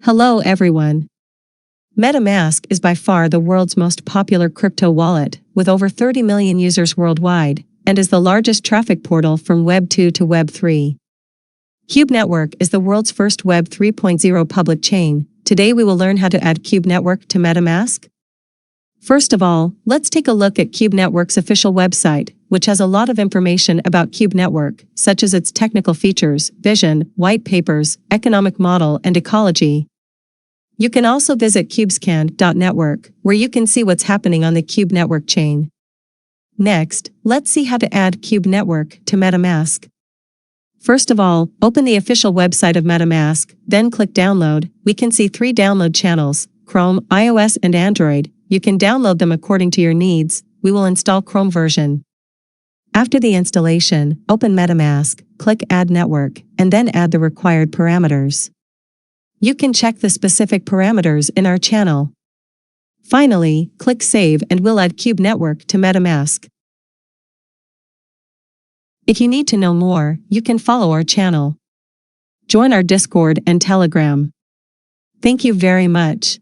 Hello everyone. MetaMask is by far the world's most popular crypto wallet, with over 30 million users worldwide, and is the largest traffic portal from Web 2 to Web 3. Cube Network is the world's first Web 3.0 public chain. Today we will learn how to add Cube Network to MetaMask. First of all, let's take a look at Cube Network's official website, which has a lot of information about Cube Network, such as its technical features, vision, white papers, economic model, and ecology. You can also visit cubescan.network, where you can see what's happening on the Cube Network chain. Next, let's see how to add Cube Network to MetaMask. First of all, open the official website of MetaMask, then click Download. We can see 3 download channels: Chrome, iOS, and Android. You can download them according to your needs. We will install Chrome version. After the installation, open MetaMask, click Add Network, and then add the required parameters. You can check the specific parameters in our channel. Finally, click Save and we'll add Cube Network to MetaMask. If you need to know more, you can follow our channel. Join our Discord and Telegram. Thank you very much.